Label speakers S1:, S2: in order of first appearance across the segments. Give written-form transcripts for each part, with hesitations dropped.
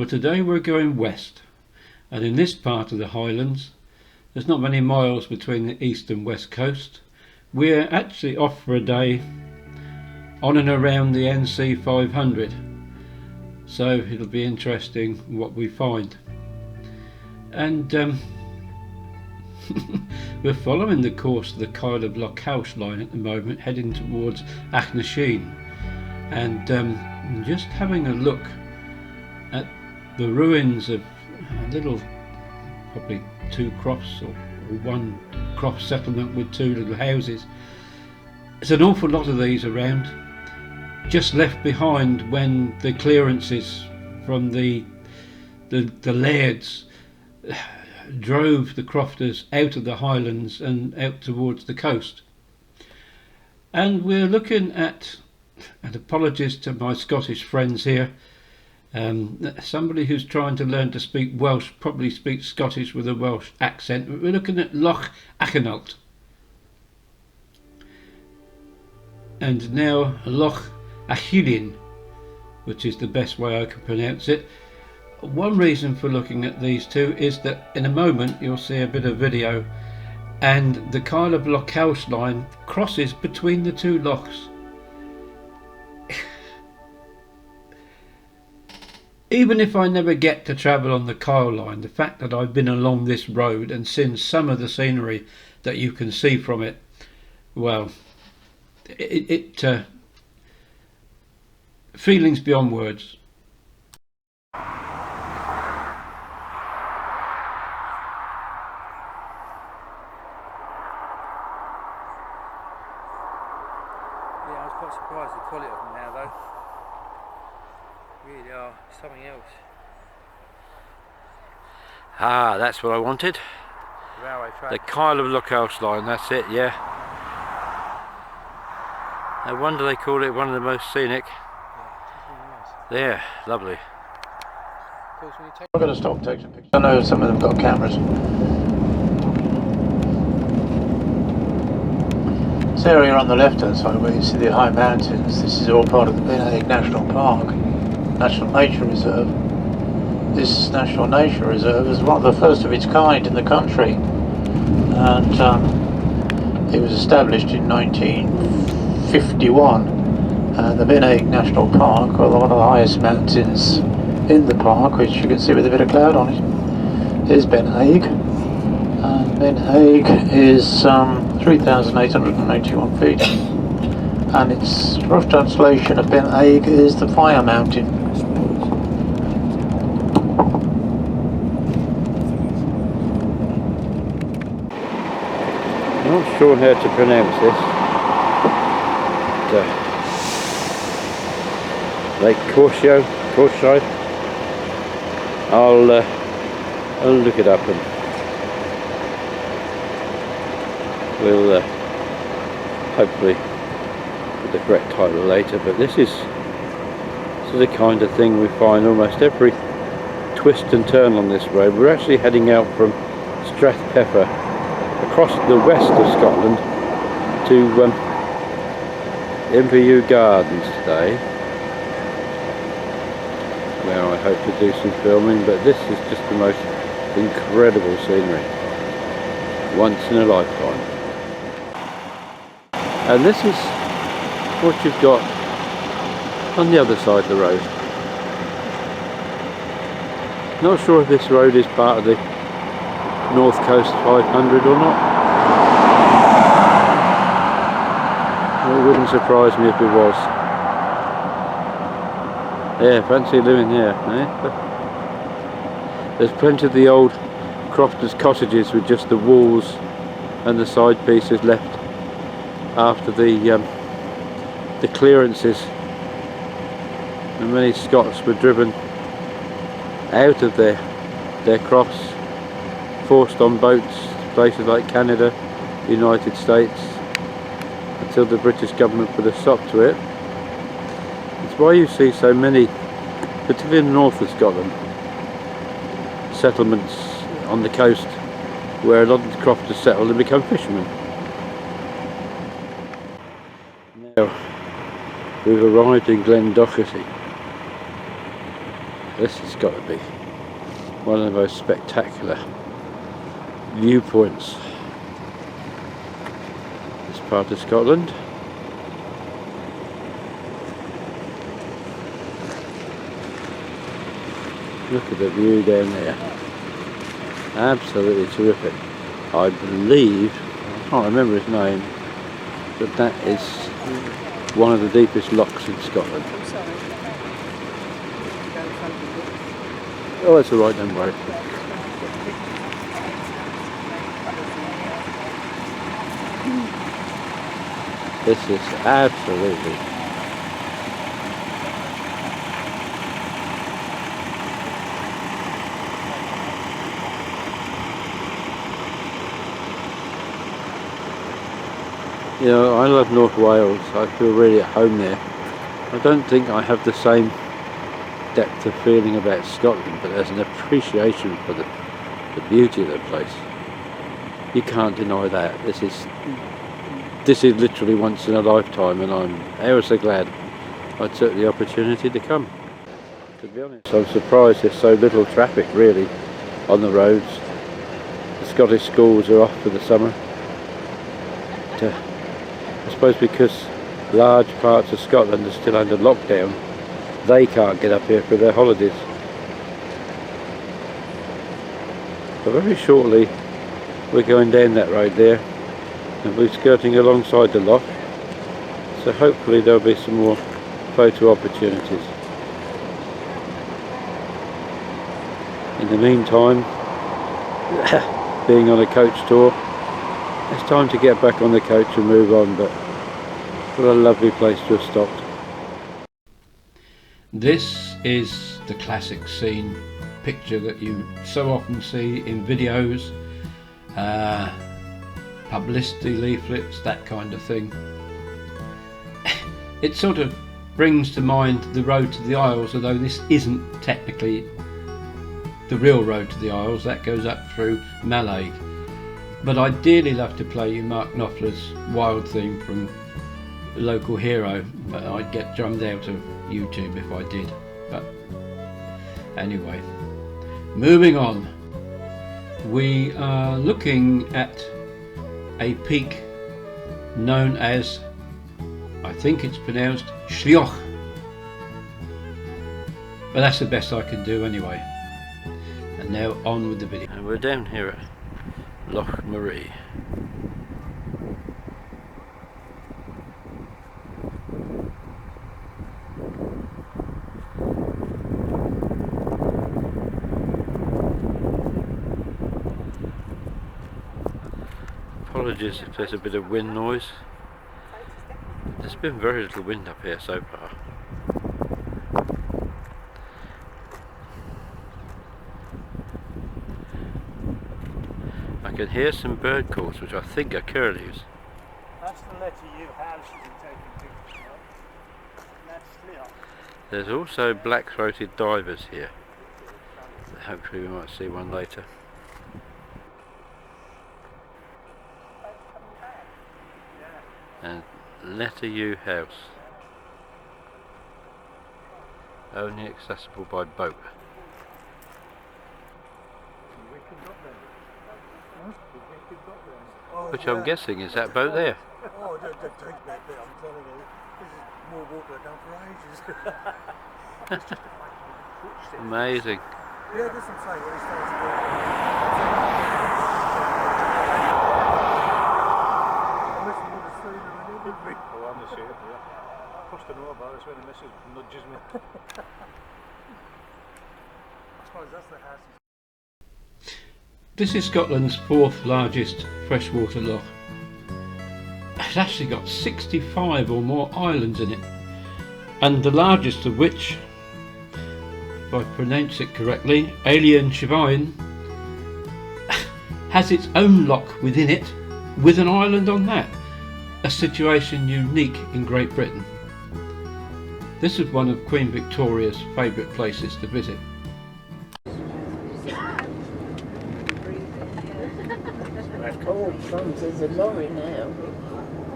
S1: today we're going west, and in this part of the Highlands there's not many miles between the east and west coast. We're actually off for a day on and around the NC500, so it'll be interesting what we find. And we're following the course of the Choice-Walkumentaries coastline at the moment, heading towards Achnasheen, and just having a look at the ruins of a little, probably two crofts or one croft settlement with two little houses. There's an awful lot of these around, just left behind when the clearances from the lairds drove the crofters out of the Highlands and out towards the coast. And we're looking at, and apologies to my Scottish friends here, somebody who's trying to learn to speak Welsh probably speaks Scottish with a Welsh accent, but we're looking at Loch Achanalt and now Loch Achillin, which is the best way I can pronounce it. One reason for looking at these two is that in a moment you'll see a bit of video, and the Choice-Walkumentaries coastline crosses between the two lochs. Even if I never get to travel on the Kyle line, the fact that I've been along this road and seen some of the scenery that you can see from it, well, feelings beyond words.
S2: Yeah, I was quite surprised at the quality of them now though. Really are something else.
S1: Ah, that's what I wanted.
S2: Railway track.
S1: The Choice-Walkumentaries coastline, that's it, yeah. No wonder they call it one of the most scenic.
S2: Yeah, it's really nice.
S1: Yeah, lovely.
S2: Of course, when you take
S3: I'm going to stop taking pictures. I know some of them got cameras. This area on the left hand side where you see the high mountains, this is all part of the Ben National Park, National Nature Reserve. This National Nature Reserve is one of the first of its kind in the country, and it was established in 1951, and the Ben National Park, one of the highest mountains in the park, which you can see with a bit of cloud on it, is Ben Haig. And Ben Haig is 3,881 feet, and its rough translation of Ben Haig is the Fire Mountain.
S1: I'm not sure how to pronounce this. Lake Corrieshalloch. I'll look it up and we'll hopefully put the correct title later. But this is the kind of thing we find almost every twist and turn on this road. We're actually heading out from Strathpeffer across the west of Scotland to MVU Gardens today, where I hope to do some filming. But this is just the most incredible scenery, once in a lifetime. And this is what you've got on the other side of the road. Not sure if this road is part of the North Coast 500 or not. It wouldn't surprise me if it was. Yeah, fancy living here, eh? There's plenty of the old crofters' cottages with just the walls and the side pieces left after the clearances, and many Scots were driven out of their crofts, forced on boats to places like Canada, United States, until the British government put a stop to it. It's why you see so many, particularly in the north of Scotland, settlements on the coast where a lot of the crofters settled and become fishermen. Now we've arrived in Glendochety, This has got to be one of the most spectacular viewpoints this part of Scotland. Look at the view down there. Absolutely terrific. I believe, I can't remember his name, but that is one of the deepest lochs in Scotland. Oh, that's alright, don't worry. This is absolutely you know, I love North Wales. I feel really at home there. I don't think I have the same depth of feeling about Scotland, but there's an appreciation for the beauty of the place. You can't deny that. This is literally once in a lifetime, and I'm ever so glad I took the opportunity to come. To be honest, I'm surprised there's so little traffic really on the roads. The Scottish schools are off for the summer. I suppose because large parts of Scotland are still under lockdown, they can't get up here for their holidays. But very shortly we're going down that road there and we're skirting alongside the loch, so hopefully there'll be some more photo opportunities. In the meantime, being on a coach tour, it's time to get back on the coach and move on, but what a lovely place to have stopped. This is the classic scene picture that you so often see in videos, publicity leaflets, that kind of thing. It sort of brings to mind the road to the Isles, although this isn't technically the real road to the Isles, that goes up through Mallaig. But I'd dearly love to play you Mark Knopfler's Wild theme from Local Hero, but I'd get drummed out of YouTube if I did. But anyway, moving on. We are looking at a peak known as, I think it's pronounced Choice-Walkumentaries, but that's the best I can do anyway. And now on with the video. And we're down here at Loch Marie. Apologies if there's a bit of wind noise. There's been very little wind up here so far. I can hear some bird calls, which I think are curlews.
S2: That's the letter U house you've been taking pictures of. That's clear.
S1: There's also black-throated divers here. Hopefully we might see one later. And letter U house. Only accessible by boat. Which I'm guessing is that boat there.
S2: Oh, don't take that bit, I'm telling you. This is more water I've done for ages.
S1: Amazing.
S2: Yeah, that's what I'm saying, when he starts to oh, I'm the same, yeah. Plus to know about this when the missus nudges me. I suppose that's the house.
S1: This is Scotland's fourth largest freshwater loch. It's actually got 65 or more islands in it, and the largest of which, if I pronounce it correctly, NC500, has its own loch within it, with an island on that. A situation unique in Great Britain. This is one of Queen Victoria's favourite places to visit.
S4: Oh, crumbs, there's a lorry now.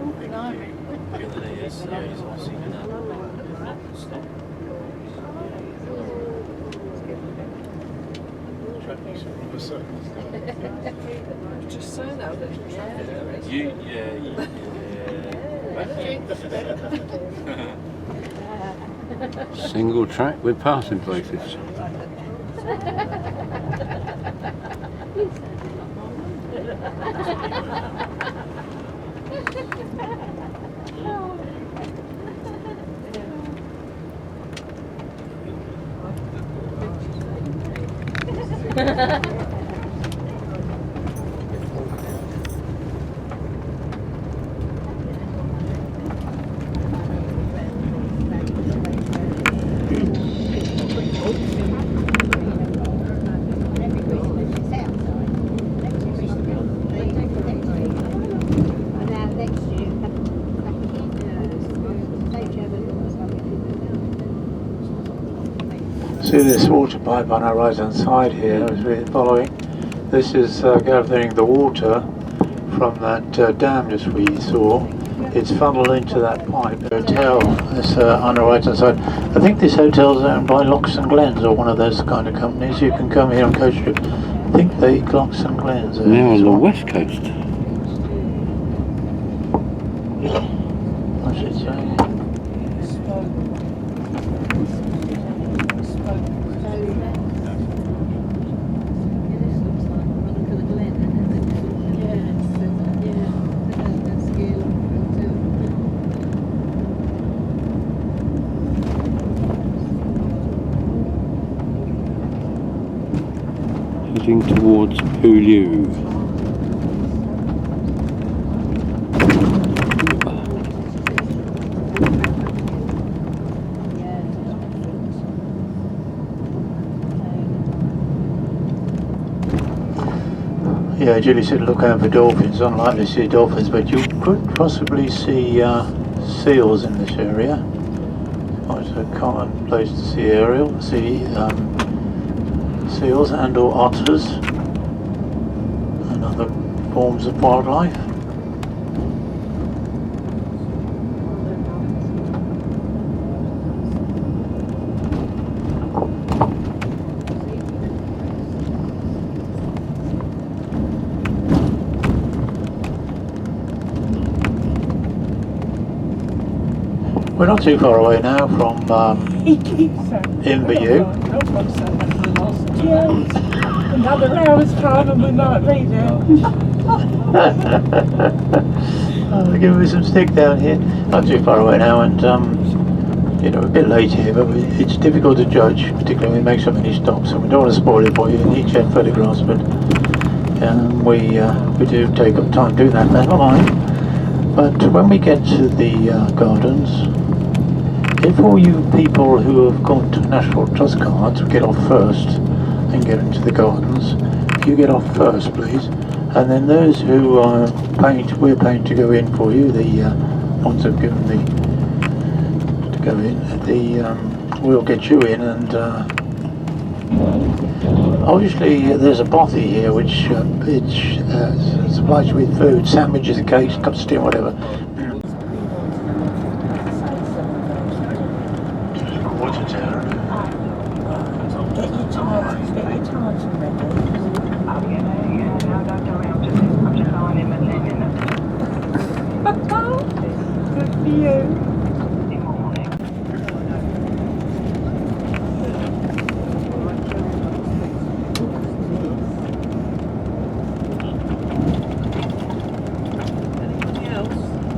S4: Oh, no. Just so now that traffic there is.
S1: Single track with passing places.
S3: See this water pipe on our right hand side here as we're following. This is gathering the water from that dam just we saw. It's funneled into that pipe. Hotel is on the right hand side. I think this hotel's owned by Lochs and Glens or one of those kind of companies. You can come here on coach trip. I think they Lochs and Glens.
S1: Now on the west coast.
S3: What's it say?
S1: Heading towards Pulu.
S3: Yeah, Julie said look out for dolphins. Unlikely to see dolphins, but you could possibly see seals in this area. Quite a common place to see seals and or otters and other forms of wildlife. We're not too far away now from Inverview.
S4: Another hour's time and we might be there.
S3: Give me some stick down here. Not too far away now, and you know, a bit late here, but it's difficult to judge, particularly when we make so many stops, and we don't want to spoil it for you. You need to check photographs, but we do take up time doing that. Never mind. But when we get to the gardens, if all you people who have got National Trust cards get off first and get into the gardens, you get off first, please. And then those who are we're paying to go in for you, the ones who've given me to go in, we'll get you in. And obviously there's a bothy here which supplies you with food, sandwiches, cakes, cups of tea, whatever.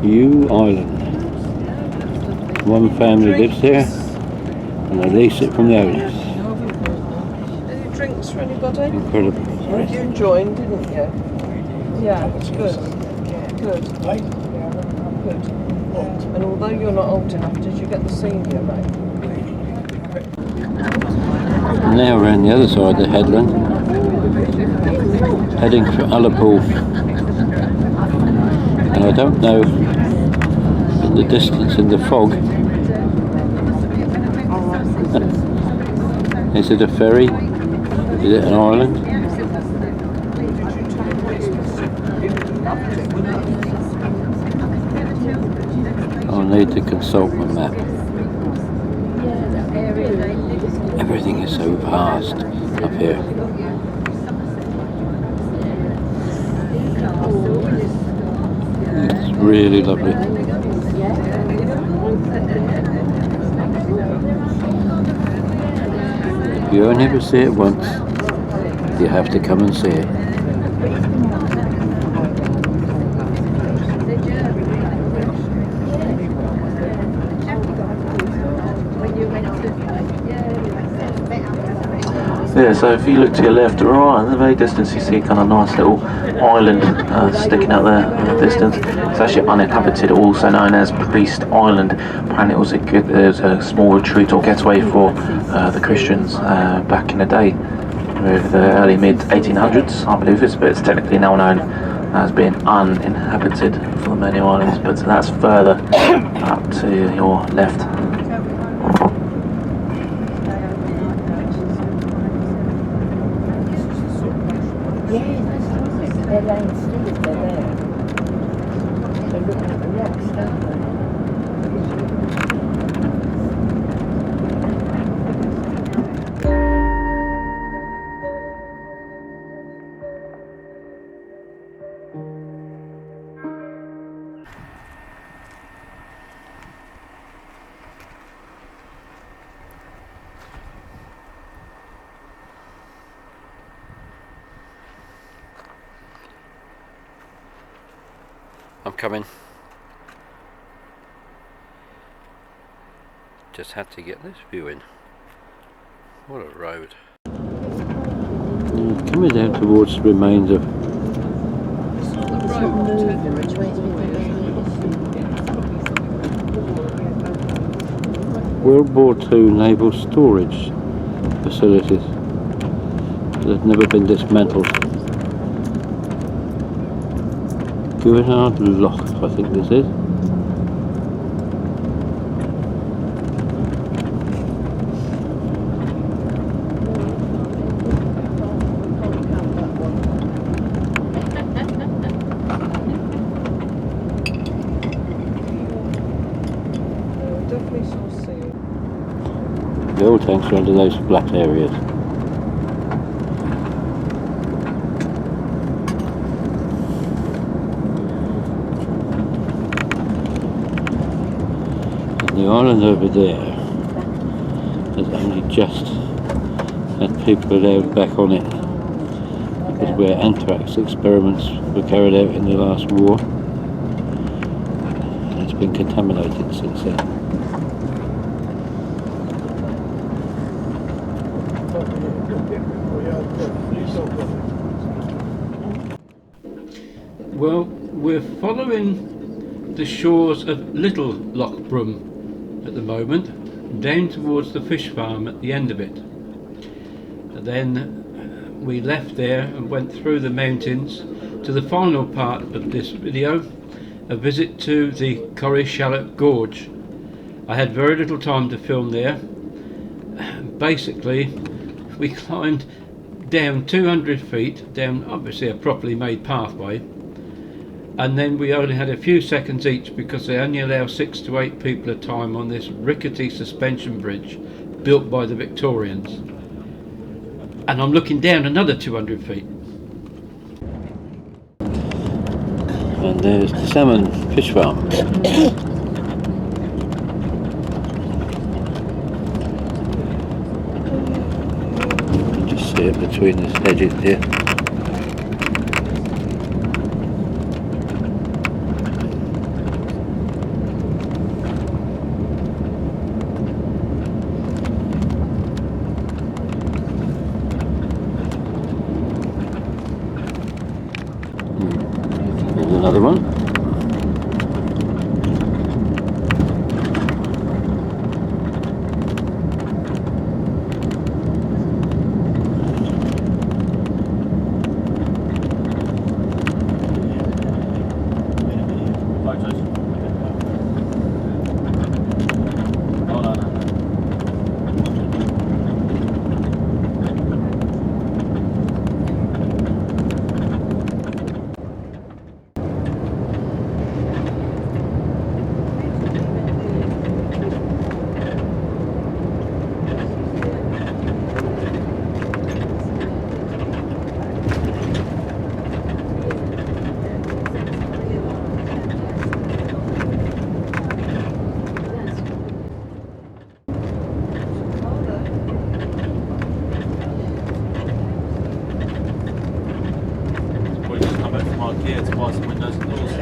S1: New Island. One family lives there and they lease it from the owners.
S4: Any drinks for anybody?
S1: Incredible.
S4: You joined, didn't you? Yeah, good. Good. Good. And although you're not old enough, did you get the senior rate?
S1: Now around the other side of the headland, heading for Ullapool. And I don't know in the distance in the fog. Is it a ferry? Is it an island? I'll need to consult my map. Everything is so vast up here. really lovely. If you only ever see it once, you have to come and see it.
S5: Yeah, so if you look to your left or right, in the very distance you see kind of nice little island sticking out there in the distance. It's actually uninhabited, also known as Priest Island. Apparently it was a small retreat or getaway for the Christians back in the day, with the early mid 1800s, I believe but it's technically now known as being uninhabited for the many islands, but that's further up to your left.
S4: They're laying still if they're there. They're looking at the rocks, don't they?
S1: I'm coming. Just had to get this view in. What a road. Coming down towards the remains of World War II naval storage facilities that have never been dismantled. Corrieshalloch, I think this is. The oil tanks are under those flat areas. And the island over there has only just had people allowed back on it because where anthrax experiments were carried out in the last war, and it's been contaminated since then. Well, we're following the shores of Little Loch Broom at the moment, down towards the fish farm at the end of it. And then we left there and went through the mountains to the final part of this video, a visit to the Corrieshalloch Gorge. I had very little time to film there. Basically, we climbed down 200 feet, down obviously a properly made pathway, and then we only had a few seconds each because they only allow 6 to 8 people at a time on this rickety suspension bridge built by the Victorians. And I'm looking down another 200 feet. And there's the salmon fish farm. Just see it between the hedges here. There's another one.
S5: IKEA to buy some windows and doors.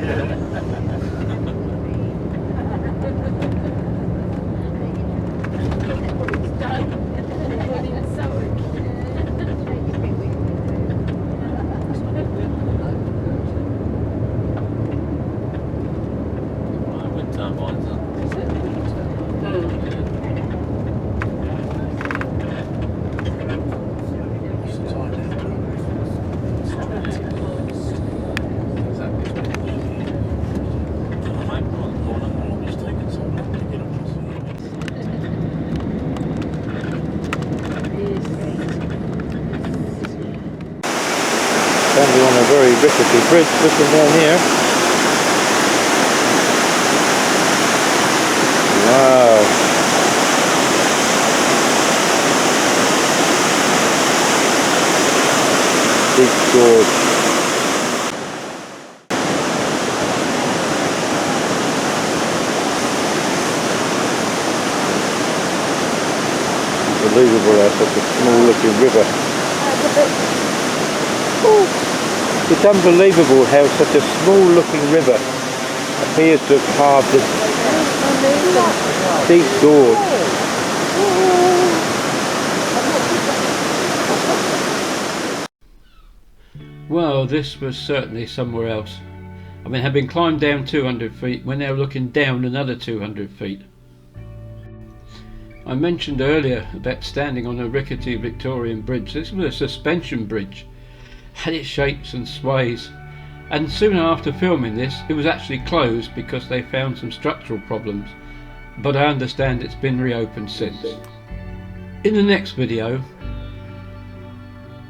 S5: Wind turbines, huh?
S3: Standing on a very rickety bridge looking down here. Wow. Big gorge. Unbelievable how such a small looking river. It's unbelievable how such a small looking river appears to have carved this deep gorge.
S1: Well, this was certainly somewhere else. I mean, having climbed down 200 feet, we're now looking down another 200 feet. I mentioned earlier about standing on a rickety Victorian bridge. This was a suspension bridge. Had its shakes and sways, and soon after filming this it was actually closed because they found some structural problems, but I understand it's been reopened since. In the next video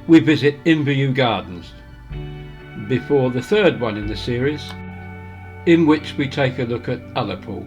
S1: we visit Inverview Gardens before the third one in the series, in which we take a look at Ullapool.